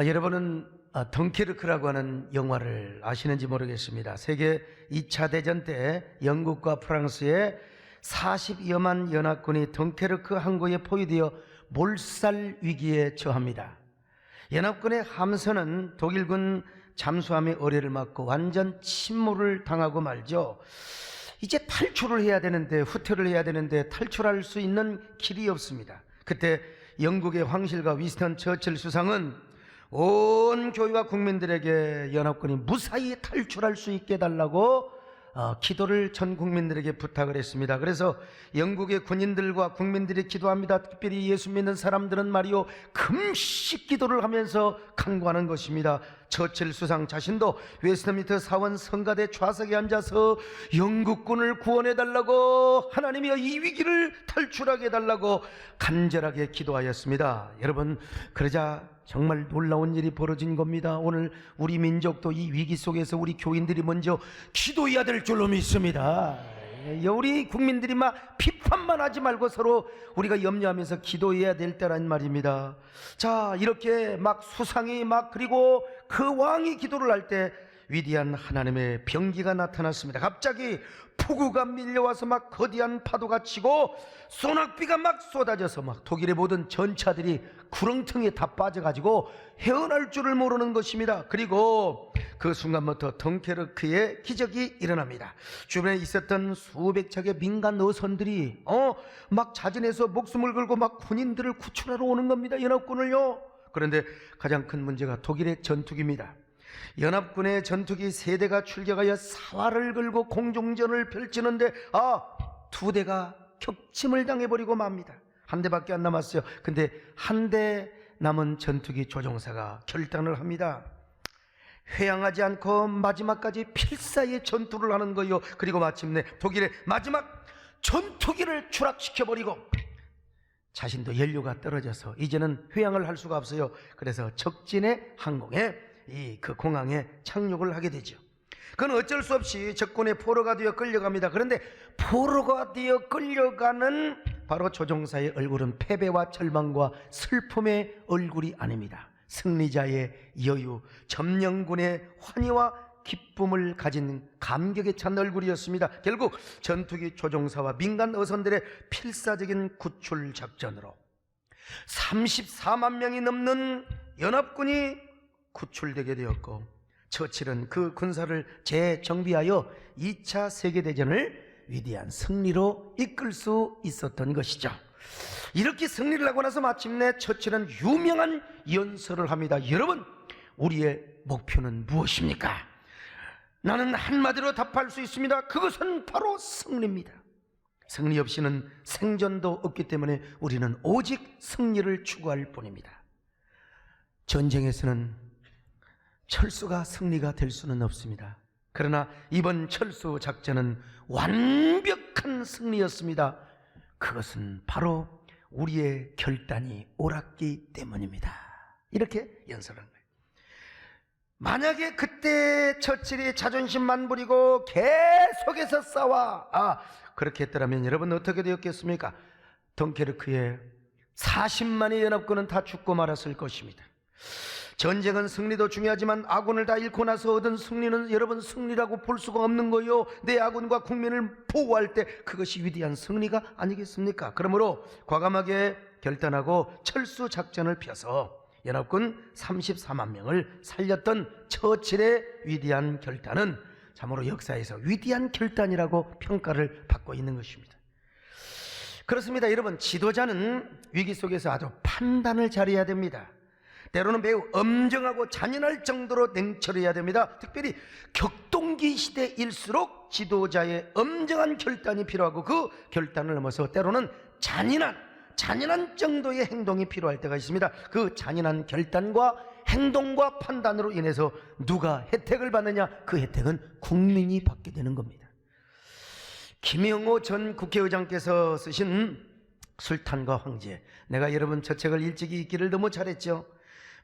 여러분은 덩케르크라고 하는 영화를 아시는지 모르겠습니다. 세계 2차 대전 때 영국과 프랑스의 40여만 연합군이 덩케르크 항구에 포위되어 몰살 위기에 처합니다. 연합군의 함선은 독일군 잠수함의 어뢰를 맞고 완전 침몰을 당하고 말죠. 이제 탈출을 해야 되는데, 후퇴를 해야 되는데 탈출할 수 있는 길이 없습니다. 그때 영국의 황실과 위스턴 처칠 수상은 온 교회와 국민들에게 연합군이 무사히 탈출할 수 있게 해달라고 기도를 전 국민들에게 부탁을 했습니다. 그래서 영국의 군인들과 국민들이 기도합니다. 특별히 예수 믿는 사람들은 말이요, 금식 기도를 하면서 간구하는 것입니다. 처칠 수상 자신도 웨스트민스터 사원 성가대 좌석에 앉아서 영국군을 구원해달라고, 하나님이여 이 위기를 탈출하게 해달라고 간절하게 기도하였습니다. 여러분, 그러자 정말 놀라운 일이 벌어진 겁니다. 오늘 우리 민족도 이 위기 속에서 우리 교인들이 먼저 기도해야 될 줄로 믿습니다. 우리 국민들이 막 비판만 하지 말고 서로 우리가 염려하면서 기도해야 될 때란 말입니다. 자, 이렇게 막 수상이 그리고 그 왕이 기도를 할 때 위대한 하나님의 병기가 나타났습니다. 갑자기 폭우가 밀려와서 거대한 파도가 치고 소낙비가 쏟아져서 독일의 모든 전차들이 구렁텅이에 다 빠져가지고 헤어날 줄을 모르는 것입니다. 그리고 그 순간부터 덩케르크에 기적이 일어납니다. 주변에 있었던 수백 척의 민간 어선들이 자진해서 목숨을 걸고 군인들을 구출하러 오는 겁니다. 연합군을요. 그런데 가장 큰 문제가 독일의 전투기입니다. 연합군의 전투기 3대가 출격하여 사활을 걸고 공중전을 펼치는데 두 대가 격침을 당해버리고 맙니다. 한 대밖에 안 남았어요. 근데 한 대 남은 전투기 조종사가 결단을 합니다. 회항하지 않고 마지막까지 필사의 전투를 하는 거예요. 그리고 마침내 독일의 마지막 전투기를 추락시켜버리고 자신도 연료가 떨어져서 이제는 회항을 할 수가 없어요. 그래서 적진의 항공에 그 공항에 착륙을 하게 되죠. 그건 어쩔 수 없이 적군의 포로가 되어 끌려갑니다. 그런데 포로가 되어 끌려가는 바로 조종사의 얼굴은 패배와 절망과 슬픔의 얼굴이 아닙니다. 승리자의 여유, 점령군의 환희와 기쁨을 가진 감격에 찬 얼굴이었습니다. 결국 전투기 조종사와 민간 어선들의 필사적인 구출 작전으로 34만 명이 넘는 연합군이 구출되게 되었고, 처칠은 그 군사를 재정비하여 2차 세계대전을 위대한 승리로 이끌 수 있었던 것이죠. 이렇게 승리를 하고 나서 마침내 처칠은 유명한 연설을 합니다. 여러분, 우리의 목표는 무엇입니까? 나는 한마디로 답할 수 있습니다. 그것은 바로 승리입니다. 승리 없이는 생존도 없기 때문에 우리는 오직 승리를 추구할 뿐입니다. 전쟁에서는 철수가 승리가 될 수는 없습니다. 그러나 이번 철수 작전은 완벽한 승리였습니다. 그것은 바로 우리의 결단이 옳았기 때문입니다. 이렇게 연설한 거예요. 만약에 그때 처칠이 자존심만 부리고 계속해서 싸워 그렇게 했더라면 여러분 어떻게 되었겠습니까? 덩케르크의 40만의 연합군은 다 죽고 말았을 것입니다. 전쟁은 승리도 중요하지만 아군을 다 잃고 나서 얻은 승리는 여러분 승리라고 볼 수가 없는 거예요. 내 아군과 국민을 보호할 때 그것이 위대한 승리가 아니겠습니까? 그러므로 과감하게 결단하고 철수 작전을 펴서 연합군 34만 명을 살렸던 처칠의 위대한 결단은 참으로 역사에서 위대한 결단이라고 평가를 받고 있는 것입니다. 그렇습니다. 여러분, 지도자는 위기 속에서 아주 판단을 잘해야 됩니다. 때로는 매우 엄정하고 잔인할 정도로 냉철해야 됩니다. 특별히 격동기 시대일수록 지도자의 엄정한 결단이 필요하고 그 결단을 넘어서 때로는 잔인한 정도의 행동이 필요할 때가 있습니다. 그 잔인한 결단과 행동과 판단으로 인해서 누가 혜택을 받느냐? 그 혜택은 국민이 받게 되는 겁니다. 김영호 전 국회의장께서 쓰신 술탄과 황제, 내가 여러분 저 책을 일찍이 읽기를 너무 잘했죠.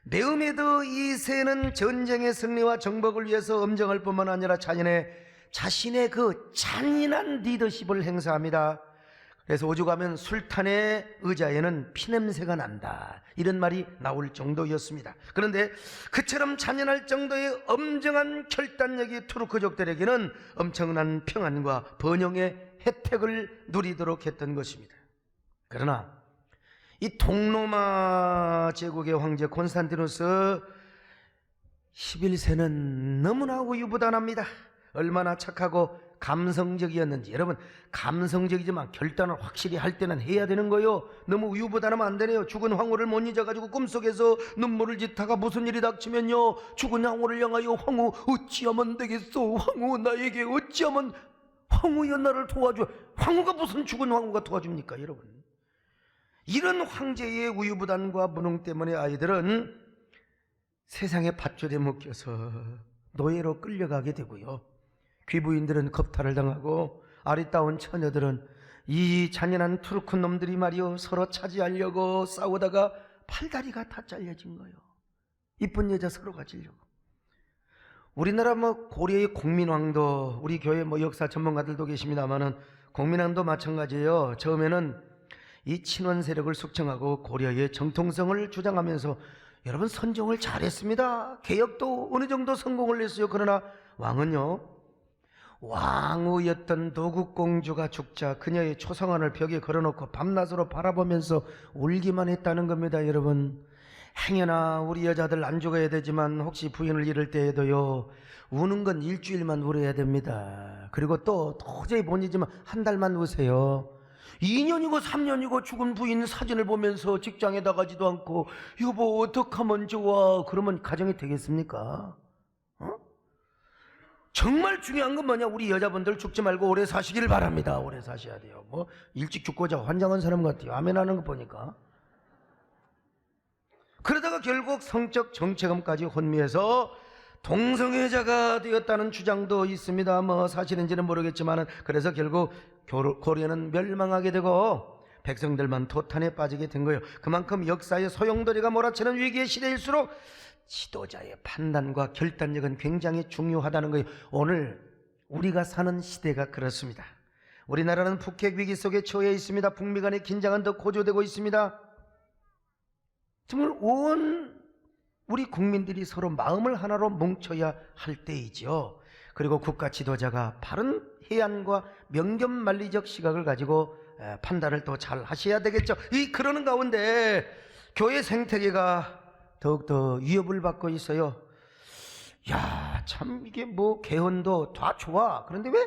매음에도 2세는 전쟁의 승리와 정복을 위해서 엄정할 뿐만 아니라 자신의 그 잔인한 리더십을 행사합니다. 그래서 오죽하면 술탄의 의자에는 피냄새가 난다, 이런 말이 나올 정도였습니다. 그런데 그처럼 잔인할 정도의 엄정한 결단력이 투르크족들에게는 엄청난 평안과 번영의 혜택을 누리도록 했던 것입니다. 그러나 이 동로마 제국의 황제 콘스탄티누스 11세는 너무나 우유부단합니다. 얼마나 착하고 감성적이었는지. 여러분, 감성적이지만 결단을 확실히 할 때는 해야 되는 거요. 너무 우유부단하면 안 되네요. 죽은 황후를 못 잊어가지고 꿈속에서 눈물을 짓다가 무슨 일이 닥치면요, 죽은 황후를 향하여 황후 어찌하면 되겠소, 황후 나에게 어찌하면, 황후여 나를 도와줘. 황후가 무슨 죽은 황후가 도와줍니까 여러분. 이런 황제의 우유부단과 무능 때문에 아이들은 세상에 밧줄에 묶여서 노예로 끌려가게 되고요, 귀부인들은 겁탈을 당하고 아리따운 처녀들은 이 잔인한 투르크 놈들이 말이요 서로 차지하려고 싸우다가 팔다리가 다 잘려진 거예요. 이쁜 여자 서로 가지려고. 우리나라 고려의 공민왕도, 우리 교회 역사 전문가들도 계십니다만은 공민왕도 마찬가지예요. 처음에는 이 친원 세력을 숙청하고 고려의 정통성을 주장하면서 여러분 선정을 잘했습니다. 개혁도 어느 정도 성공을 했어요. 그러나 왕은요, 왕후였던 도국공주가 죽자 그녀의 초상화를 벽에 걸어놓고 밤낮으로 바라보면서 울기만 했다는 겁니다. 여러분, 행여나 우리 여자들 안 죽어야 되지만 혹시 부인을 잃을 때에도요, 우는 건 일주일만 울어야 됩니다. 그리고 또 도저히 못 잊으면 한 달만 우세요. 2년이고 3년이고 죽은 부인 사진을 보면서 직장에 나가지도 않고 여보 어떡하면 좋아, 그러면 가정이 되겠습니까? 정말 중요한 건 뭐냐, 우리 여자분들 죽지 말고 오래 사시길 바랍니다. 오래 사셔야 돼요. 일찍 죽고자 환장한 사람 같아요. 아멘 하는 거 보니까. 그러다가 결국 성적 정체감까지 혼미해서 동성애자가 되었다는 주장도 있습니다. 사실인지는 모르겠지만, 그래서 결국 고려는 멸망하게 되고 백성들만 도탄에 빠지게 된 거예요. 그만큼 역사의 소용돌이가 몰아치는 위기의 시대일수록 지도자의 판단과 결단력은 굉장히 중요하다는 거예요. 오늘 우리가 사는 시대가 그렇습니다. 우리나라는 북핵 위기 속에 처해 있습니다. 북미 간의 긴장은 더 고조되고 있습니다. 정말 온 우리 국민들이 서로 마음을 하나로 뭉쳐야 할 때이죠. 그리고 국가 지도자가 바른 해안과 명견만리적 시각을 가지고 판단을 또 잘 하셔야 되겠죠. 그러는 가운데 교회 생태계가 더욱더 위협을 받고 있어요. 야, 참 이게 개헌도 다 좋아. 그런데 왜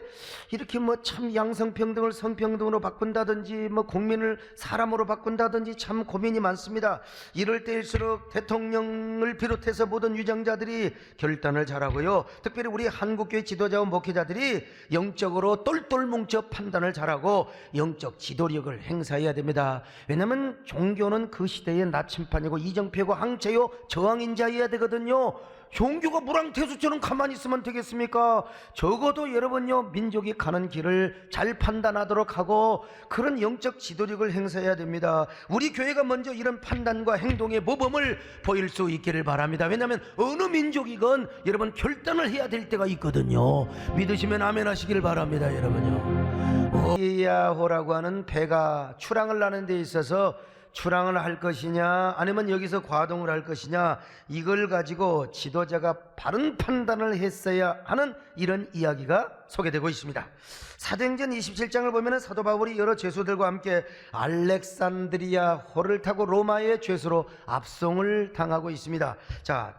이렇게 참 양성평등을 성평등으로 바꾼다든지 국민을 사람으로 바꾼다든지 참 고민이 많습니다. 이럴 때일수록 대통령을 비롯해서 모든 위정자들이 결단을 잘하고요, 특별히 우리 한국교회 지도자와 목회자들이 영적으로 똘똘 뭉쳐 판단을 잘하고 영적 지도력을 행사해야 됩니다. 왜냐하면 종교는 그 시대의 나침판이고 이정표고 항체요 저항인자여야 되거든요. 종교가 무랑태수처럼 가만히 있으면 되겠습니까? 적어도 여러분요, 민족이 가는 길을 잘 판단하도록 하고 그런 영적 지도력을 행사해야 됩니다. 우리 교회가 먼저 이런 판단과 행동의 모범을 보일 수 있기를 바랍니다. 왜냐하면 어느 민족이건 여러분 결단을 해야 될 때가 있거든요. 믿으시면 아멘 하시길 바랍니다. 여러분요, 오이야호라고 하는 배가 출항을 하는 데 있어서 출항을 할 것이냐 아니면 여기서 과동을 할 것이냐, 이걸 가지고 지도자가 바른 판단을 했어야 하는 이런 이야기가 소개되고 있습니다. 사도행전 27장을 보면 사도 바울이 여러 죄수들과 함께 알렉산드리아 호를 타고 로마의 죄수로 압송을 당하고 있습니다. 자,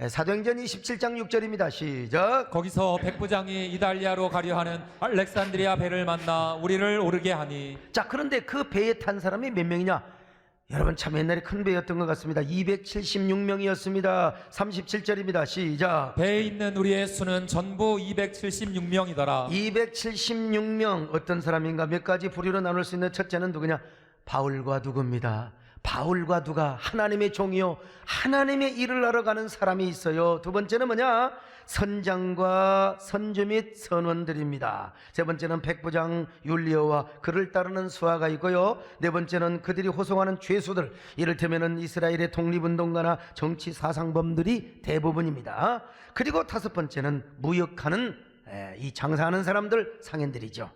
사도행전 27장 6절입니다. 시작. 거기서 백부장이 이달리아로 가려 하는 알렉산드리아 배를 만나 우리를 오르게 하니. 자, 그런데 그 배에 탄 사람이 몇 명이냐? 여러분, 참 옛날에 큰 배였던 것 같습니다. 276명이었습니다. 37절입니다. 시작. 배에 있는 우리의 수는 전부 276명이더라. 276명. 어떤 사람인가? 몇 가지 부류로 나눌 수 있는 첫째는 누구냐? 바울과 누구입니다. 바울과 누가? 하나님의 종이요, 하나님의 일을 하러 가는 사람이 있어요. 두 번째는 뭐냐? 선장과 선주 및 선원들입니다. 세 번째는 백부장 율리오와 그를 따르는 수하가 있고요, 네 번째는 그들이 호송하는 죄수들, 이를테면 이스라엘의 독립운동가나 정치 사상범들이 대부분입니다. 그리고 다섯 번째는 무역하는 이 장사하는 사람들, 상인들이죠.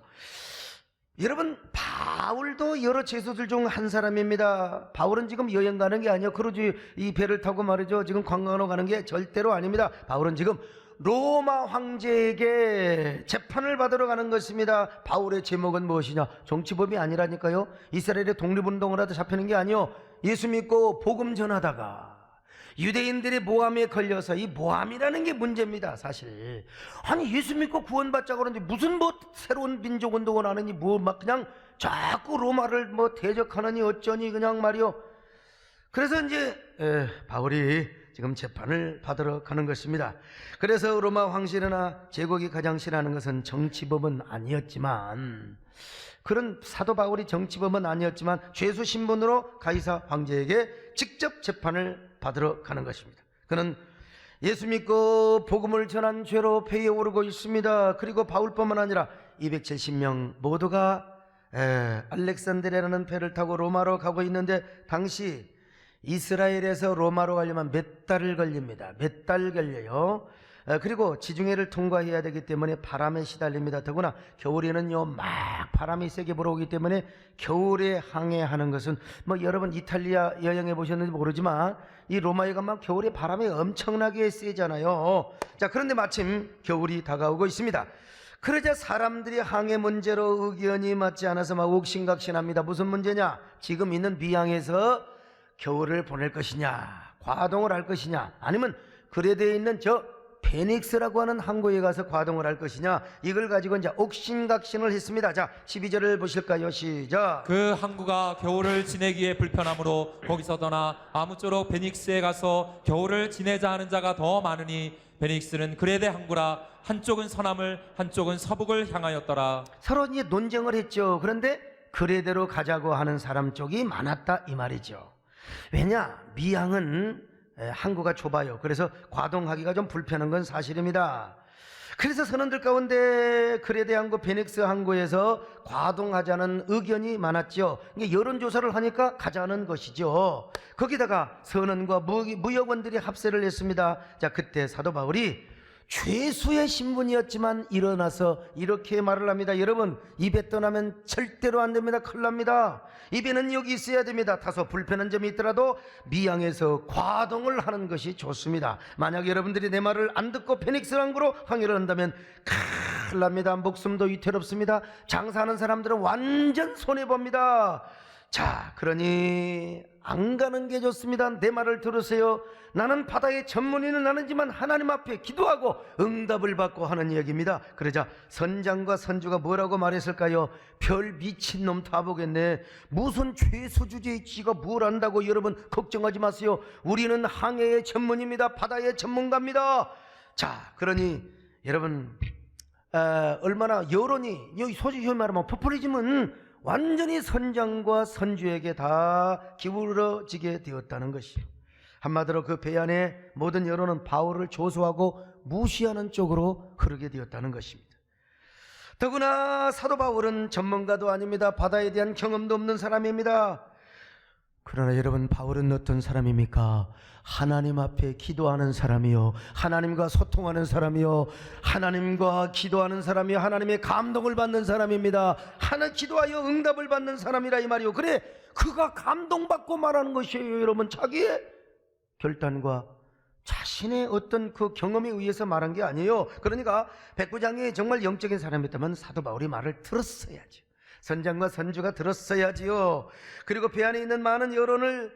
여러분, 바울도 여러 제수들 중 한 사람입니다. 바울은 지금 여행 가는 게 아니에요. 크루즈 이 배를 타고 말이죠, 지금 관광하러 가는 게 절대로 아닙니다. 바울은 지금 로마 황제에게 재판을 받으러 가는 것입니다. 바울의 제목은 무엇이냐? 정치범이 아니라니까요. 이스라엘의 독립운동을 하다 잡히는 게 아니요, 예수 믿고 복음 전하다가 유대인들의 모함에 걸려서, 이 모함이라는 게 문제입니다. 사실 아니, 예수 믿고 구원받자고 그러는데 무슨 뭐 새로운 민족운동을 하느니 뭐 막 그냥 자꾸 로마를 뭐 대적하느니 어쩌니 그냥 말이요. 그래서 이제 바울이 지금 재판을 받으러 가는 것입니다. 그래서 로마 황실이나 제국이 가장 싫어하는 것은 정치범은 아니었지만, 그런 사도 바울이 정치범은 아니었지만 죄수 신분으로 가이사 황제에게 직접 재판을 받으러 가는 것입니다. 그는 예수 믿고 복음을 전한 죄로 배에 오르고 있습니다. 그리고 바울뿐만 아니라 270명 모두가 알렉산드리아라는 배를 타고 로마로 가고 있는데, 당시 이스라엘에서 로마로 가려면 몇 달을 걸립니다. 몇 달 걸려요. 그리고 지중해를 통과해야 되기 때문에 바람에 시달립니다. 더구나 겨울에는요, 막 바람이 세게 불어오기 때문에 겨울에 항해하는 것은, 뭐 여러분 이탈리아 여행해 보셨는지 모르지만 이 로마에 가면 겨울에 바람이 엄청나게 세잖아요. 자, 그런데 마침 겨울이 다가오고 있습니다. 그러자 사람들이 항해 문제로 의견이 맞지 않아서 막 옥신각신합니다. 무슨 문제냐? 지금 있는 미항에서 겨울을 보낼 것이냐, 과동을 할 것이냐, 아니면 그레드에 있는 저 페닉스라고 하는 항구에 가서 과동을 할 것이냐, 이걸 가지고 이제 옥신각신을 했습니다. 자, 12절을 보실까요? 시작. 그 항구가 겨울을 지내기에 불편하므로 거기서 떠나 아무쪼록 베닉스에 가서 겨울을 지내자 하는 자가 더 많으니, 베닉스는 그레데 항구라 한쪽은 서남을 한쪽은 서북을 향하였더라. 서로 이제 논쟁을 했죠. 그런데 그레데로 가자고 하는 사람 쪽이 많았다 이 말이죠. 왜냐? 미항은 항구가 좁아요. 그래서 과동하기가 좀 불편한 건 사실입니다. 그래서 선원들 가운데 그레데 항구, 베닉스 항구에서 과동하자는 의견이 많았죠. 이게 여론조사를 하니까 가자는 것이죠. 거기다가 선원과 무역원들이 합세를 했습니다. 자, 그때 사도 바울이 죄수의 신분이었지만 일어나서 이렇게 말을 합니다. 여러분, 입에 떠나면 절대로 안 됩니다. 큰일 납니다. 입에는 여기 있어야 됩니다. 다소 불편한 점이 있더라도 미항에서 과동을 하는 것이 좋습니다. 만약 여러분들이 내 말을 안 듣고 페닉스 항구로 항해를 한다면 큰일 납니다. 목숨도 위태롭습니다. 장사하는 사람들은 완전 손해봅니다. 자, 그러니 안 가는 게 좋습니다. 내 말을 들으세요. 나는 바다의 전문인은 아니지만 하나님 앞에 기도하고 응답을 받고 하는 이야기입니다. 그러자 선장과 선주가 뭐라고 말했을까요? 별 미친놈 다 보겠네. 무슨 죄수 주제에 지가 뭘 안다고. 여러분 걱정하지 마세요. 우리는 항해의 전문입니다. 바다의 전문가입니다. 자, 그러니 여러분 얼마나 여론이, 여기 솔직히 말하면 포퓰리즘은 완전히 선장과 선주에게 다 기울어지게 되었다는 것이요. 한마디로 그 배 안에 모든 여론은 바울을 조소하고 무시하는 쪽으로 흐르게 되었다는 것입니다. 더구나 사도 바울은 전문가도 아닙니다. 바다에 대한 경험도 없는 사람입니다. 그러나 여러분, 바울은 어떤 사람입니까? 하나님 앞에 기도하는 사람이요, 하나님과 소통하는 사람이요, 하나님과 기도하는 사람이요, 하나님의 감동을 받는 사람입니다. 하나 기도하여 응답을 받는 사람이라 이 말이요. 그래, 그가 감동받고 말하는 것이에요. 여러분, 자기의 결단과 자신의 어떤 그 경험에 의해서 말한 게 아니에요. 그러니까 백부장이 정말 영적인 사람이었다면 사도 바울이 말을 들었어야죠. 선장과 선주가 들었어야지요. 그리고 배 안에 있는 많은 여론을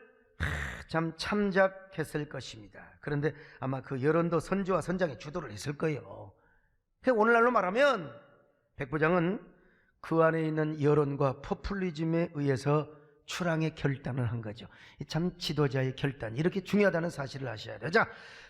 참 참작했을 것입니다. 그런데 아마 그 여론도 선주와 선장이 주도를 했을 거예요. 오늘날로 말하면 백부장은 그 안에 있는 여론과 포퓰리즘에 의해서 출항의 결단을 한 거죠. 참 지도자의 결단, 이렇게 중요하다는 사실을 아셔야 돼요.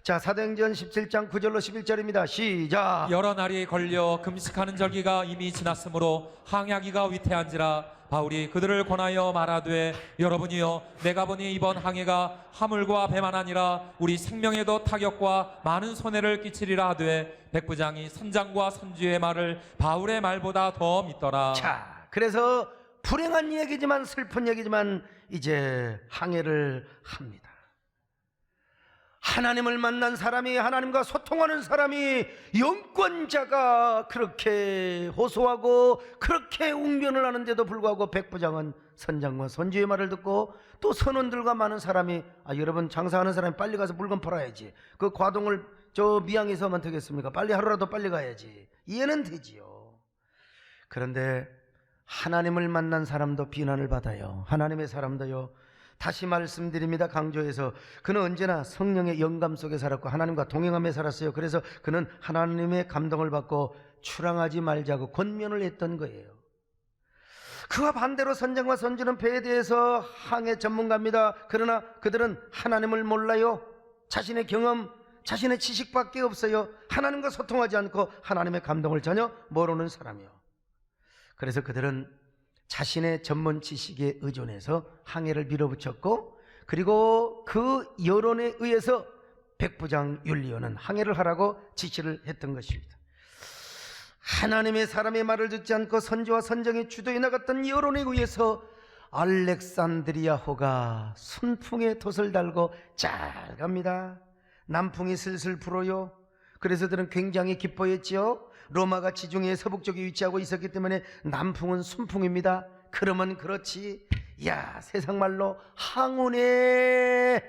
자, 사도행전 17장 9절로 11절입니다. 시작. 여러 날이 걸려 금식하는 절기가 이미 지났으므로 항해하기가 위태한지라 바울이 그들을 권하여 말하되, 여러분이여, 내가 보니 이번 항해가 화물과 배만 아니라 우리 생명에도 타격과 많은 손해를 끼치리라 하되, 백부장이 선장과 선주의 말을 바울의 말보다 더 믿더라. 자, 그래서 불행한 얘기지만, 슬픈 얘기지만 이제 항해를 합니다. 하나님을 만난 사람이, 하나님과 소통하는 사람이, 영권자가 그렇게 호소하고 그렇게 웅변을 하는데도 불구하고 백부장은 선장과 선주의 말을 듣고 또 선원들과 많은 사람이 여러분 장사하는 사람이 빨리 가서 물건 팔아야지, 그 과동을 저 미양에서 하면 되겠습니까? 빨리 하루라도 빨리 가야지, 이해는 되지요. 그런데 하나님을 만난 사람도 비난을 받아요. 하나님의 사람도요. 다시 말씀드립니다. 강조해서 그는 언제나 성령의 영감 속에 살았고 하나님과 동행하며 살았어요. 그래서 그는 하나님의 감동을 받고 출항하지 말자고 권면을 했던 거예요. 그와 반대로 선장과 선주는 배에 대해서 항해 전문가입니다. 그러나 그들은 하나님을 몰라요. 자신의 경험, 자신의 지식밖에 없어요. 하나님과 소통하지 않고 하나님의 감동을 전혀 모르는 사람이요. 그래서 그들은 자신의 전문 지식에 의존해서 항해를 밀어붙였고, 그리고 그 여론에 의해서 백부장 율리오는 항해를 하라고 지시를 했던 것입니다. 하나님의 사람의 말을 듣지 않고 선주와 선정이 주도해 나갔던 여론에 의해서 알렉산드리아호가 순풍에 돛을 달고 잘 갑니다. 남풍이 슬슬 불어요. 그래서 그들은 굉장히 기뻐했지요. 로마가 지중해 서북쪽에 위치하고 있었기 때문에 남풍은 순풍입니다. 그러면 그렇지, 야 세상 말로 항운에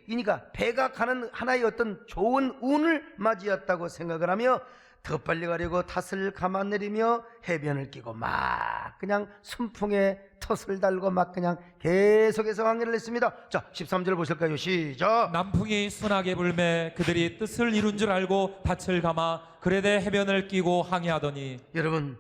이니까 배가 가는 하나의 어떤 좋은 운을 맞이했다고 생각을 하며 더 빨리 가려고 탓을 감아내리며 해변을 끼고 막 그냥 순풍에 텄을 달고 막 그냥 계속해서 항해를 했습니다. 자 13절 보실까요? 시작. 남풍이 순하게 불매 그들이 뜻을 이룬 줄 알고 닻을 감아 그레데 해변을 끼고 항해하더니, 여러분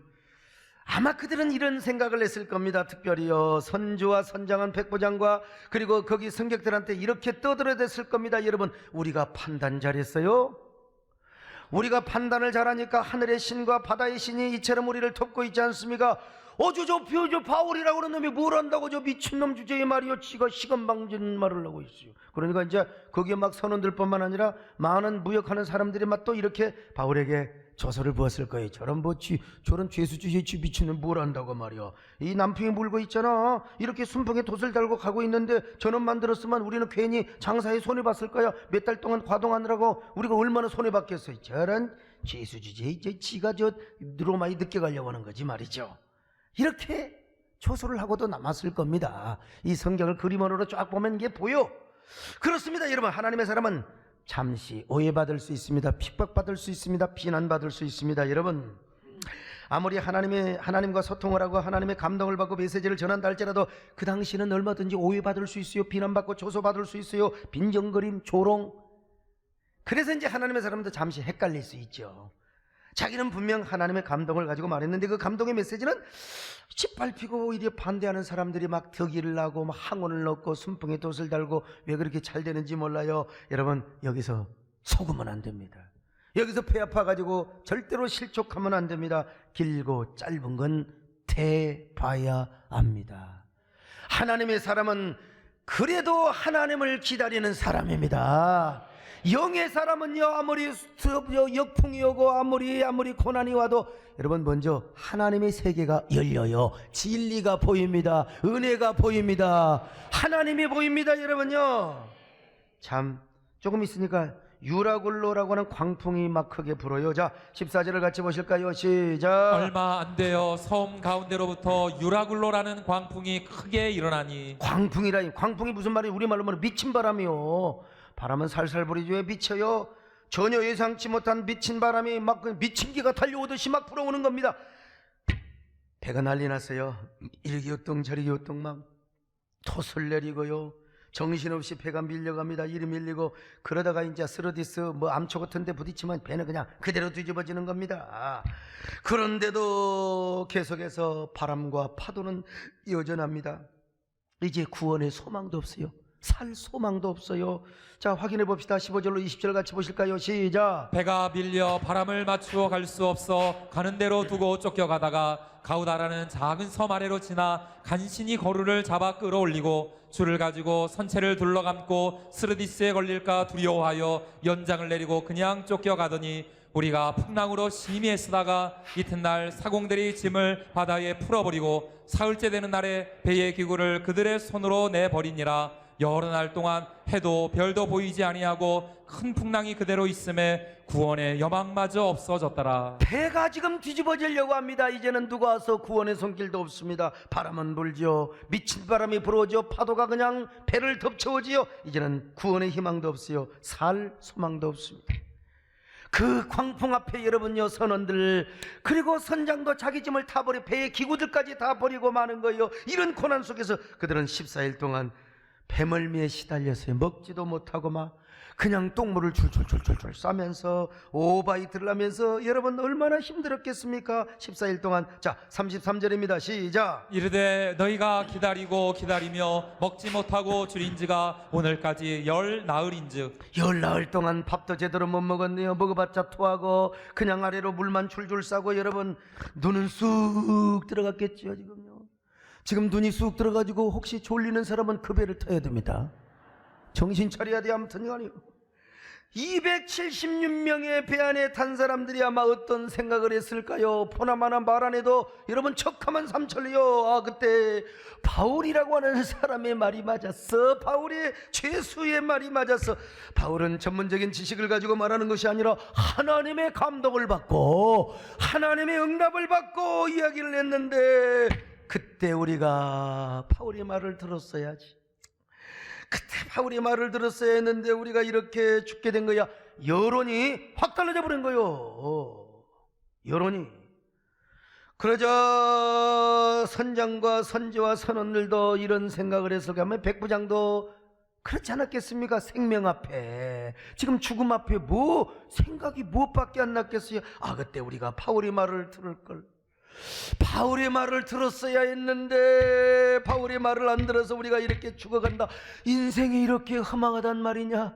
아마 그들은 이런 생각을 했을 겁니다. 특별히요 선주와 선장한 백부장과 그리고 거기 승객들한테 이렇게 떠들어댔을 겁니다. 여러분 우리가 판단 잘했어요. 우리가 판단을 잘하니까 하늘의 신과 바다의 신이 이처럼 우리를 돕고 있지 않습니까? 저 바울이라고 그러는 놈이 뭘 한다고 저 미친놈 주제에 말이요, 지가 시건방진 말을 하고 있어요. 그러니까 이제 거기에 막 선원들뿐만 아니라 많은 무역하는 사람들이 막 또 이렇게 바울에게 조서를 부었을 거예요. 저런 죄수주의 미친놈 뭘 한다고 말이야. 이 남풍이 물고 있잖아. 이렇게 순풍에 돛을 달고 가고 있는데 저놈 만들었으면 우리는 괜히 장사에 손해봤을 거야. 몇 달 동안 과동하느라고 우리가 얼마나 손해봤겠어요. 저런 죄수주의 지가 로마에 늦게 가려고 하는 거지 말이죠. 이렇게 조소를 하고도 남았을 겁니다. 이 성경을 그림으로 쫙 보면 이게 보여. 그렇습니다. 여러분 하나님의 사람은 잠시 오해받을 수 있습니다. 핍박받을 수 있습니다. 비난받을 수 있습니다. 여러분 아무리 하나님과 소통을 하고 하나님의 감동을 받고 메시지를 전한다 할지라도 그 당시는 얼마든지 오해받을 수 있어요. 비난받고 조소받을 수 있어요. 빈정거림, 조롱. 그래서 이제 하나님의 사람도 잠시 헷갈릴 수 있죠. 자기는 분명 하나님의 감동을 가지고 말했는데 그 감동의 메시지는 짓밟히고 오히려 반대하는 사람들이 막 덕이를 나고 막 항원을 넣고 순풍에 돛을 달고 왜 그렇게 잘 되는지 몰라요. 여러분 여기서 속으면 안 됩니다. 여기서 배 아파가지고 절대로 실족하면 안 됩니다. 길고 짧은 건 대봐야 합니다. 하나님의 사람은 그래도 하나님을 기다리는 사람입니다. 영의 사람은요 아무리 역풍이 오고 아무리 고난이 와도 여러분 먼저 하나님의 세계가 열려요. 진리가 보입니다. 은혜가 보입니다. 하나님이 보입니다. 여러분요 참 조금 있으니까 유라굴로라고 하는 광풍이 막 크게 불어요. 자 14절을 같이 보실까요? 시작. 얼마 안 되어 섬 가운데로부터 유라굴로라는 광풍이 크게 일어나니. 광풍이라니, 광풍이 무슨 말이에요? 우리말로 말하면 미친 바람이요. 바람은 살살 부리죠. 왜 미쳐요? 전혀 예상치 못한 미친 바람이 막 미친 기가 달려오듯이 막 불어오는 겁니다. 배가 난리 났어요. 일기요동 저리기요동 막 폛을 내리고요. 정신없이 배가 밀려갑니다. 이리 밀리고 그러다가 이제 스러디스 암초 같은 데 부딪히면 배는 그냥 그대로 뒤집어지는 겁니다. 그런데도 계속해서 바람과 파도는 여전합니다. 이제 구원의 소망도 없어요. 살 소망도 없어요. 자 확인해 봅시다. 15절로 20절 같이 보실까요? 시작. 배가 밀려 바람을 맞추어 갈 수 없어 가는 대로 두고 쫓겨가다가 가우다라는 작은 섬 아래로 지나 간신히 거루를 잡아 끌어올리고 줄을 가지고 선체를 둘러감고 스르디스에 걸릴까 두려워하여 연장을 내리고 그냥 쫓겨가더니 우리가 풍랑으로 심히 애쓰다가 이튿날 사공들이 짐을 바다에 풀어버리고 사흘째 되는 날에 배의 기구를 그들의 손으로 내버리니라. 여러 날 동안 해도 별도 보이지 아니하고 큰 풍랑이 그대로 있음에 구원의 여망마저 없어졌더라. 배가 지금 뒤집어지려고 합니다. 이제는 누가 와서 구원의 손길도 없습니다. 바람은 불지요. 미친 바람이 불어오지요. 파도가 그냥 배를 덮쳐오지요. 이제는 구원의 희망도 없어요. 살 소망도 없습니다. 그 광풍 앞에 여러분요, 선원들 그리고 선장도 자기 짐을 다 버리고 배의 기구들까지 다 버리고 마는 거예요. 이런 고난 속에서 그들은 14일 동안 배멀미에 시달렸어요. 먹지도 못하고 막 그냥 똥물을 줄줄줄줄줄 싸면서 오바이트를 하면서 여러분 얼마나 힘들었겠습니까? 14일 동안. 자, 33절입니다. 시작. 이르되 너희가 기다리고 기다리며 먹지 못하고 줄인지가 오늘까지 열 나흘인즉 열 나흘 동안 밥도 제대로 못 먹었네요. 먹어봤자 토하고 그냥 아래로 물만 줄줄 싸고 여러분 눈은 쑥 들어갔겠죠. 지금요. 지금 눈이 쑥 들어가지고 혹시 졸리는 사람은 그 배를 타야 됩니다. 정신 차려야 돼. 아무튼 아니요. 276명의 배 안에 탄 사람들이 아마 어떤 생각을 했을까요? 포나마나 말 안 해도 여러분 척하면 삼천리요. 아, 그때 바울이라고 하는 사람의 말이 맞았어. 바울의 죄수의 말이 맞았어. 바울은 전문적인 지식을 가지고 말하는 것이 아니라 하나님의 감동을 받고 하나님의 응답을 받고 이야기를 했는데, 그때 우리가 바울의 말을 들었어야지. 그때 바울의 말을 들었어야 했는데 우리가 이렇게 죽게 된 거야. 여론이 확 달라져 버린 거요. 여론이. 그러자 선장과 선지와 선원들도 이런 생각을 했을까 하면 백부장도 그렇지 않았겠습니까? 생명 앞에, 지금 죽음 앞에 뭐 생각이 무엇밖에 안 났겠어요? 아, 그때 우리가 바울의 말을 들을 걸. 바울의 말을 들었어야 했는데 바울의 말을 안 들어서 우리가 이렇게 죽어간다. 인생이 이렇게 허망하단 말이냐?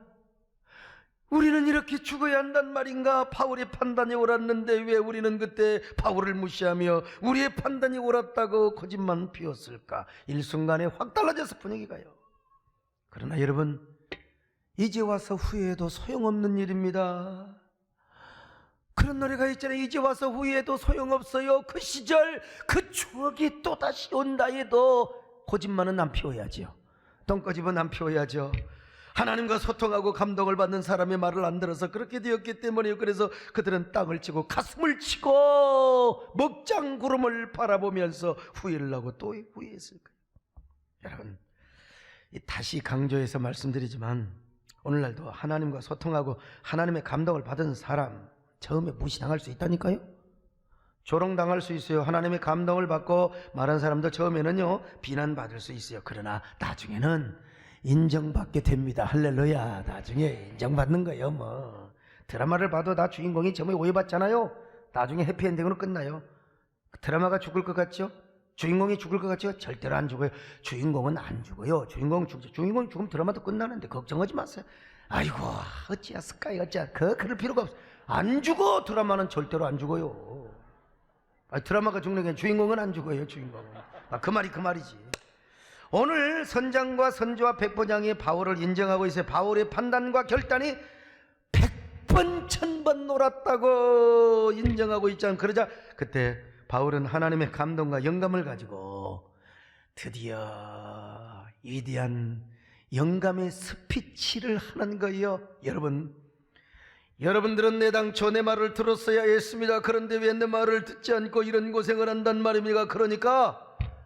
우리는 이렇게 죽어야 한단 말인가? 바울의 판단이 옳았는데 왜 우리는 그때 바울을 무시하며 우리의 판단이 옳았다고 거짓말 피웠을까? 일순간에 확 달라져서 분위기가요. 그러나 여러분, 이제 와서 후회해도 소용없는 일입니다. 그런 노래가 있잖아요. 이제 와서 후회해도 소용없어요. 그 시절 그 추억이 또다시 온다 해도 고집만은 안 피워야죠. 똥꼬집은 안 피워야죠. 하나님과 소통하고 감동을 받는 사람의 말을 안 들어서 그렇게 되었기 때문이에요. 그래서 그들은 땅을 치고 가슴을 치고 먹장구름을 바라보면서 후회를 하고 또 후회했을 거예요. 여러분, 다시 강조해서 말씀드리지만 오늘날도 하나님과 소통하고 하나님의 감동을 받은 사람 처음에 무시당할 수 있다니까요. 조롱당할 수 있어요. 하나님의 감동을 받고 말한 사람도 처음에는요 비난받을 수 있어요. 그러나 나중에는 인정받게 됩니다. 할렐루야. 나중에 인정받는 거예요. 뭐 드라마를 봐도 다 주인공이 처음에 오해받잖아요. 나중에 해피엔딩으로 끝나요. 드라마가 죽을 것 같죠? 주인공이 죽을 것 같죠? 절대로 안 죽어요. 주인공은 안 죽어요. 주인공 죽죠. 주인공 죽으면 드라마도 끝나는데 걱정하지 마세요. 아이고 어찌했을까? 그럴 필요가 없어. 안 죽어. 드라마는 절대로 안 죽어요. 드라마가 죽는 게 주인공은 안 죽어요. 주인공은. 그 말이지. 오늘 선장과 선지와 백부장이 바울을 인정하고 있어요. 바울의 판단과 결단이 100번 1000번 놀았다고 인정하고 있잖아요. 그러자 그때 바울은 하나님의 감동과 영감을 가지고 드디어 위대한 영감의 스피치를 하는 거예요. 여러분들은 내 당초 내 말을 들었어야 했습니다. 그런데 왜 내 말을 듣지 않고 이런 고생을 한단 말입니까? 그러니까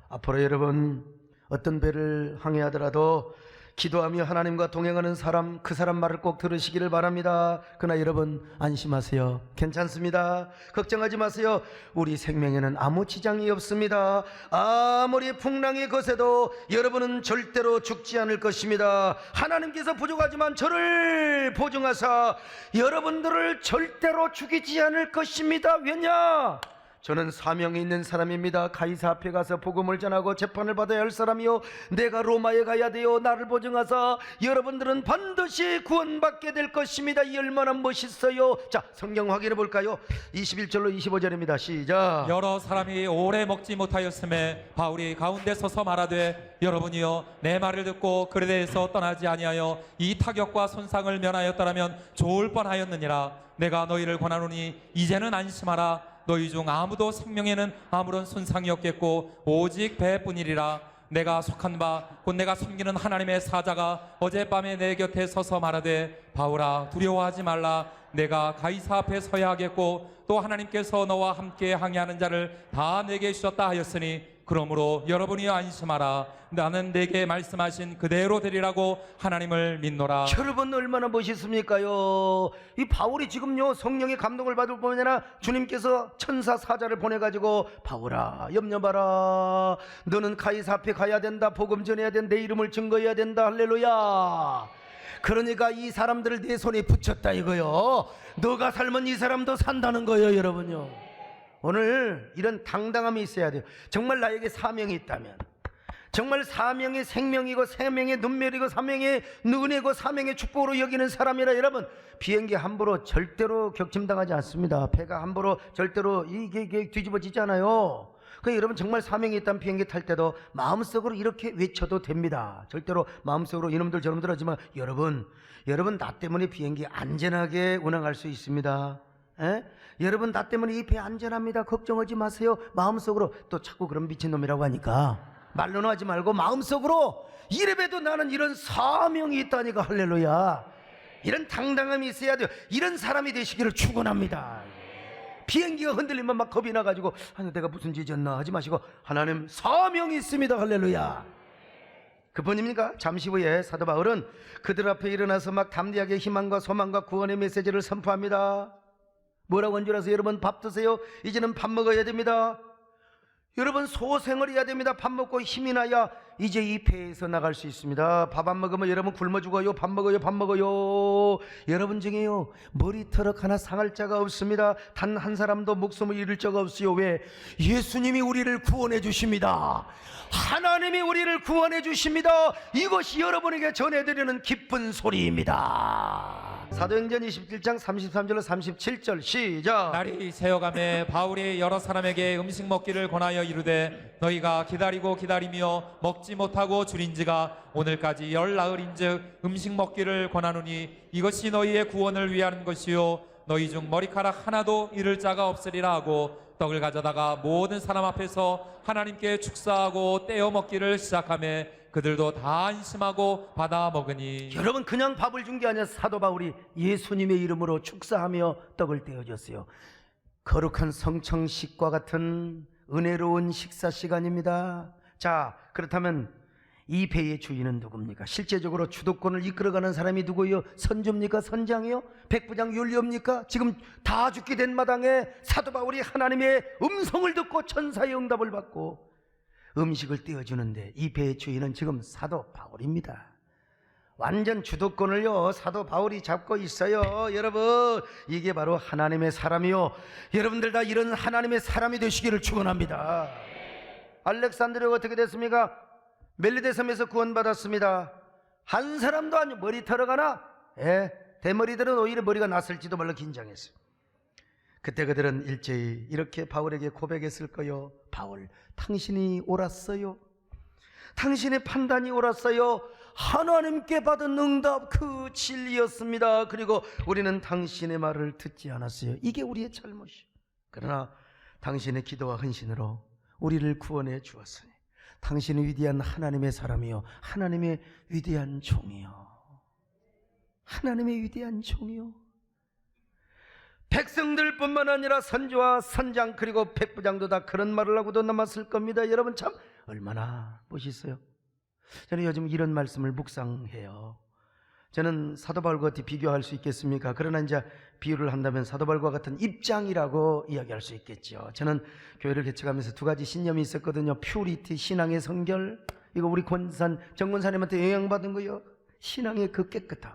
앞으로 여러분 어떤 배를 항해하더라도 기도하며 하나님과 동행하는 사람, 그 사람 말을 꼭 들으시기를 바랍니다. 그러나 여러분 안심하세요. 괜찮습니다. 걱정하지 마세요. 우리 생명에는 아무 지장이 없습니다. 아무리 풍랑이 거세도 여러분은 절대로 죽지 않을 것입니다. 하나님께서 부족하지만 저를 보증하사 여러분들을 절대로 죽이지 않을 것입니다. 왜냐? 저는 사명이 있는 사람입니다. 가이사 앞에 가서 복음을 전하고 재판을 받아야 할 사람이요, 내가 로마에 가야 돼요. 나를 보증하사 여러분들은 반드시 구원받게 될 것입니다. 이 얼마나 멋있어요. 자, 성경 확인해 볼까요? 21절로 25절입니다. 시작. 여러 사람이 오래 먹지 못하였음에 바울이 가운데 서서 말하되 여러분이여 내 말을 듣고 그에 대해서 떠나지 아니하여 이 타격과 손상을 면하였더라면 좋을 뻔하였느니라. 내가 너희를 권하노니 이제는 안심하라. 너희 중 아무도 생명에는 아무런 손상이 없겠고 오직 배뿐이리라. 내가 속한 바 곧 내가 섬기는 하나님의 사자가 어젯밤에 내 곁에 서서 말하되 바울아 두려워하지 말라. 내가 가이사 앞에 서야 하겠고 또 하나님께서 너와 함께 항해하는 자를 다 내게 주셨다 하였으니 그러므로 여러분이 안심하라. 나는 내게 말씀하신 그대로 되리라고 하나님을 믿노라. 여러분 얼마나 멋있습니까요? 이 바울이 지금요 성령의 감동을 받을 뿐 아니라 주님께서 천사 사자를 보내가지고 바울아 염려 마라. 너는 가이사 앞에 가야 된다. 복음 전해야 된다. 내 이름을 증거해야 된다. 할렐루야. 그러니까 이 사람들을 내 손에 붙였다 이거요. 너가 살면 이 사람도 산다는 거예요 여러분요. 오늘 이런 당당함이 있어야 돼요. 정말 나에게 사명이 있다면, 정말 사명이 생명이고 생명의 눈멸이고 사명의 은혜고 사명의 축복으로 여기는 사람이라 여러분 비행기 함부로 절대로 격침당하지 않습니다. 배가 함부로 절대로 이게 뒤집어지지 않아요. 그러니까 여러분 정말 사명이 있다면 비행기 탈 때도 마음속으로 이렇게 외쳐도 됩니다. 절대로 마음속으로 이놈들 저놈들 하지만 여러분 나 때문에 비행기 안전하게 운항할 수 있습니다. 에? 여러분 나 때문에 이 배 안전합니다. 걱정하지 마세요. 마음속으로 또 자꾸 그런 미친놈이라고 하니까 말로는 하지 말고 마음속으로 이래봬도 나는 이런 사명이 있다니까 할렐루야. 이런 당당함이 있어야 돼요. 이런 사람이 되시기를 축원합니다. 비행기가 흔들리면 막 겁이 나가지고 아니 내가 무슨 죄 졌나 하지 마시고 하나님 사명이 있습니다. 할렐루야. 그뿐입니까? 잠시 후에 사도 바울은 그들 앞에 일어나서 막 담대하게 희망과 소망과 구원의 메시지를 선포합니다. 뭐라고 한 줄 아세요? 여러분 밥 드세요. 이제는 밥 먹어야 됩니다. 여러분 소생을 해야 됩니다. 밥 먹고 힘이 나야 이제 이 배에서 나갈 수 있습니다. 밥 안 먹으면 여러분 굶어 죽어요. 밥 먹어요. 여러분 중에요 머리털럭 하나 상할 자가 없습니다. 단 한 사람도 목숨을 잃을 자가 없어요. 왜? 예수님이 우리를 구원해 주십니다. 하나님이 우리를 구원해 주십니다. 이것이 여러분에게 전해드리는 기쁜 소리입니다. 사도행전 27장 33절로 37절 시작. 날이 새어가매 바울이 여러 사람에게 음식 먹기를 권하여 이르되 너희가 기다리며 먹지 못하고 줄인지가 오늘까지 열나흘인즉 음식 먹기를 권하노니 이것이 너희의 구원을 위하는 것이요 너희 중 머리카락 하나도 잃을 자가 없으리라 하고 떡을 가져다가 모든 사람 앞에서 하나님께 축사하고 떼어 먹기를 시작하며 그들도 다 안심하고 받아 먹으니. 여러분 그냥 밥을 준 게 아니라 사도 바울이 예수님의 이름으로 축사하며 떡을 떼어줬어요. 거룩한 성청식과 같은 은혜로운 식사 시간입니다. 자, 그렇다면 이 배의 주인은 누굽니까? 실제적으로 주도권을 이끌어가는 사람이 누구예요? 선주입니까? 선장이요? 백부장 율리옵니까? 지금 다 죽게 된 마당에 사도 바울이 하나님의 음성을 듣고 천사의 응답을 받고 음식을 떼어주는데 이 배의 주인은 지금 사도 바울입니다. 완전 주도권을요 사도 바울이 잡고 있어요. 여러분 이게 바로 하나님의 사람이요. 여러분들 다 이런 하나님의 사람이 되시기를 축원합니다. 알렉산드리아가 어떻게 됐습니까? 멜리데 섬에서 구원받았습니다. 한 사람도 아니고 머리털어 가나? 대머리들은 오히려 머리가 났을지도 몰라 긴장했어요. 그때 그들은 일제히 이렇게 바울에게 고백했을 거요. 바울, 당신이 옳았어요. 당신의 판단이 옳았어요. 하나님께 받은 응답 그 진리였습니다. 그리고 우리는 당신의 말을 듣지 않았어요. 이게 우리의 잘못이요. 그러나 당신의 기도와 헌신으로 우리를 구원해 주었으니 당신은 위대한 하나님의 사람이요 하나님의 위대한 종이요 하나님의 위대한 종이요. 백성들뿐만 아니라 선조와 선장 그리고 백부장도 다 그런 말을 하고도 남았을 겁니다. 여러분 참 얼마나 멋있어요. 저는 요즘 이런 말씀을 묵상해요. 저는 사도 바울과 어떻게 비교할 수 있겠습니까? 그러나 이제 비유를 한다면 사도 바울과 같은 입장이라고 이야기할 수 있겠죠. 저는 교회를 개척하면서 두 가지 신념이 있었거든요. 퓨리티, 신앙의 성결. 이거 우리 정권사님한테 영향받은 거요. 신앙의 그 깨끗함,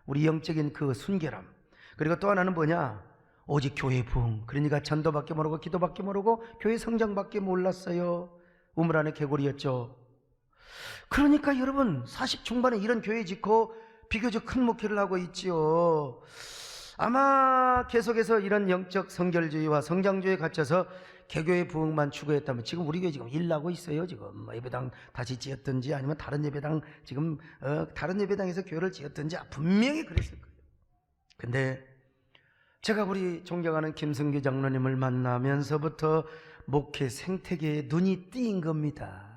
우리 영적인 그 순결함. 그리고 또 하나는 뭐냐? 오직 교회 부흥. 그러니까 전도밖에 모르고 기도밖에 모르고 교회 성장밖에 몰랐어요. 우물 안에 개구리였죠. 그러니까 여러분 40 중반에 이런 교회 짓고 비교적 큰 목회를 하고 있지요. 아마 계속해서 이런 영적 성결주의와 성장주의에 갇혀서 개교의 부흥만 추구했다면 지금 우리 교회 지금 일 나고 있어요. 지금 예배당 다시 지었든지 아니면 다른 예배당 지금 다른 예배당에서 교회를 지었든지 분명히 그랬을 거예요. 근데 제가 우리 존경하는 김승규 장로님을 만나면서부터 목회 생태계에 눈이 띄인 겁니다.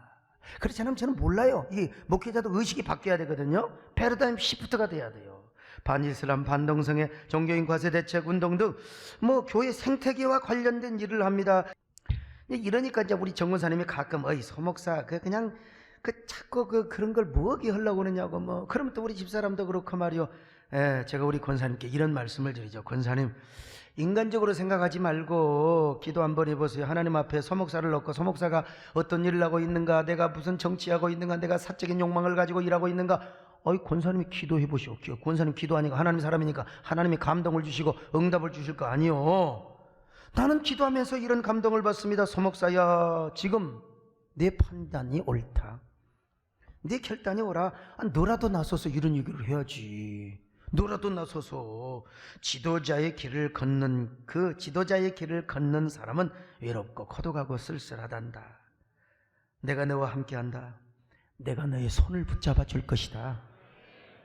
그렇지 않으면 저는 몰라요. 이 목회자도 의식이 바뀌어야 되거든요. 패러다임 시프트가 돼야 돼요. 반이슬람, 반동성애, 종교인 과세 대책 운동 등 뭐 교회 생태계와 관련된 일을 합니다. 이러니까 이제 우리 정권사님이 가끔 어이 소목사 그냥 자꾸 그런 걸 뭐하게 하려고 그러냐고 뭐 그러면 또 우리 집사람도 그렇고 말이요. 제가 우리 권사님께 이런 말씀을 드리죠. 권사님, 인간적으로 생각하지 말고 기도 한번 해보세요. 하나님 앞에 소목사를 넣고 소목사가 어떤 일을 하고 있는가, 내가 무슨 정치하고 있는가, 내가 사적인 욕망을 가지고 일하고 있는가. 어이 권사님이 기도해 보시오. 권사님 기도하니까 하나님 사람이니까 하나님이 감동을 주시고 응답을 주실 거 아니요. 나는 기도하면서 이런 감동을 받습니다. 소목사야, 지금 내 판단이 옳다. 내 결단이 옳아. 너라도 나서서 이런 얘기를 해야지. 너라도 나서서 지도자의 길을 걷는 지도자의 길을 걷는 사람은 외롭고 고독하고 쓸쓸하단다. 내가 너와 함께한다. 내가 너의 손을 붙잡아 줄 것이다.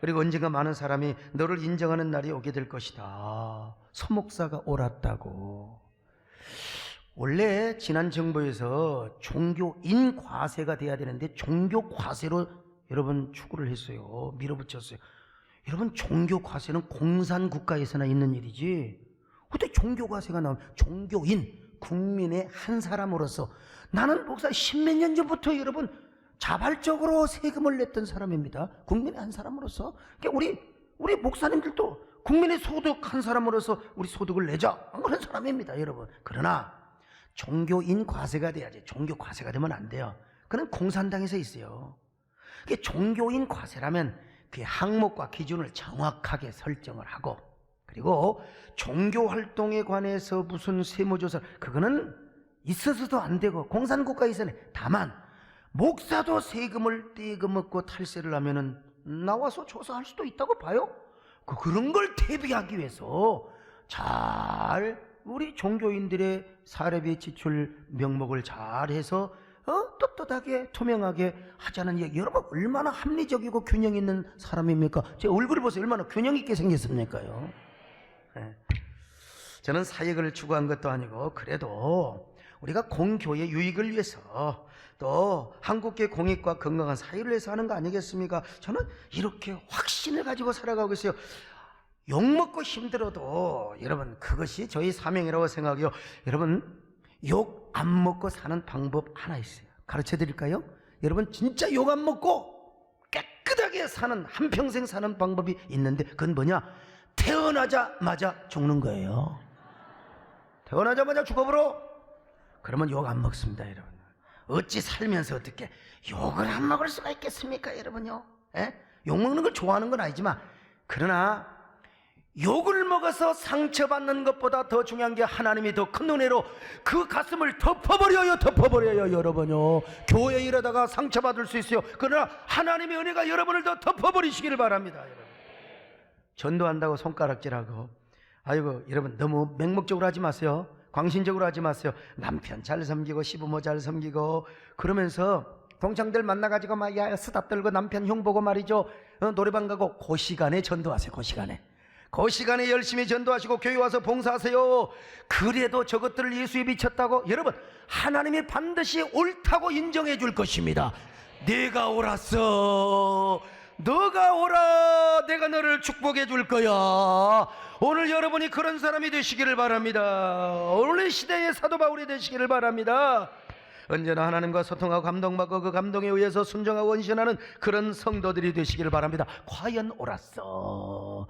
그리고 언젠가 많은 사람이 너를 인정하는 날이 오게 될 것이다. 소목사가 옳았다고. 원래 지난 정부에서 종교인 과세가 돼야 되는데 종교 과세로 여러분 추구를 했어요. 밀어붙였어요. 여러분, 종교 과세는 공산 국가에서나 있는 일이지 어떻게 종교 과세가 나오면, 종교인, 국민의 한 사람으로서 나는 목사 10몇 년 전부터 여러분 자발적으로 세금을 냈던 사람입니다. 국민의 한 사람으로서. 그러니까 우리 목사님들도 국민의 소득 한 사람으로서 우리 소득을 내자 그런 사람입니다, 여러분. 그러나 종교인 과세가 돼야지. 종교 과세가 되면 안 돼요. 그는 공산당에서 있어요. 그게 종교인 과세라면 그 항목과 기준을 정확하게 설정을 하고, 그리고 종교 활동에 관해서 무슨 세무조사 그거는 있어서도 안 되고 공산국가에서는. 다만 목사도 세금을 떼금먹고 탈세를 하면은 나와서 조사할 수도 있다고 봐요. 그런 걸 대비하기 위해서 잘 우리 종교인들의 사례비 지출 명목을 잘해서 떳떳하게 투명하게 하자는 얘기. 여러분, 얼마나 합리적이고 균형 있는 사람입니까? 제 얼굴을 보세요. 얼마나 균형 있게 생겼습니까요? 저는 사역을 추구한 것도 아니고, 그래도 우리가 공교의 유익을 위해서 또 한국계 공익과 건강한 사회를 위해서 하는 거 아니겠습니까? 저는 이렇게 확신을 가지고 살아가고 있어요. 욕먹고 힘들어도 여러분 그것이 저희 사명이라고 생각해요. 여러분, 욕 안 먹고 사는 방법 하나 있어요. 가르쳐 드릴까요? 여러분, 진짜 욕 안 먹고 깨끗하게 사는, 한평생 사는 방법이 있는데, 그건 뭐냐? 태어나자마자 죽는 거예요. 태어나자마자 죽어버려. 그러면 욕 안 먹습니다, 여러분. 어찌 살면서 어떻게 욕을 안 먹을 수가 있겠습니까, 여러분요? 욕 먹는 걸 좋아하는 건 아니지만, 그러나 욕을 먹어서 상처받는 것보다 더 중요한 게 하나님이 더 큰 은혜로 그 가슴을 덮어버려요, 여러분요. 교회 일하다가 상처받을 수 있어요. 그러나 하나님의 은혜가 여러분을 더 덮어버리시기를 바랍니다, 여러분. 전도한다고 손가락질하고, 아이고, 여러분 너무 맹목적으로 하지 마세요. 광신적으로 하지 마세요. 남편 잘 섬기고 시부모 잘 섬기고 그러면서 동창들 만나가지고 막 수다 떨고 남편 흉 보고 말이죠. 노래방 가고 그 시간에 전도하세요. 그 시간에 열심히 전도하시고 교회 와서 봉사하세요. 그래도 저것들을 예수에 비쳤다고 여러분, 하나님이 반드시 옳다고 인정해 줄 것입니다. 내가 옳았어, 너가 옳아, 내가 너를 축복해 줄 거야. 오늘 여러분이 그런 사람이 되시기를 바랍니다. 오늘 시대의 사도 바울이 되시기를 바랍니다. 언제나 하나님과 소통하고 감동받고 그 감동에 의해서 순종하고 헌신하는 그런 성도들이 되시기를 바랍니다. 과연 옳았어,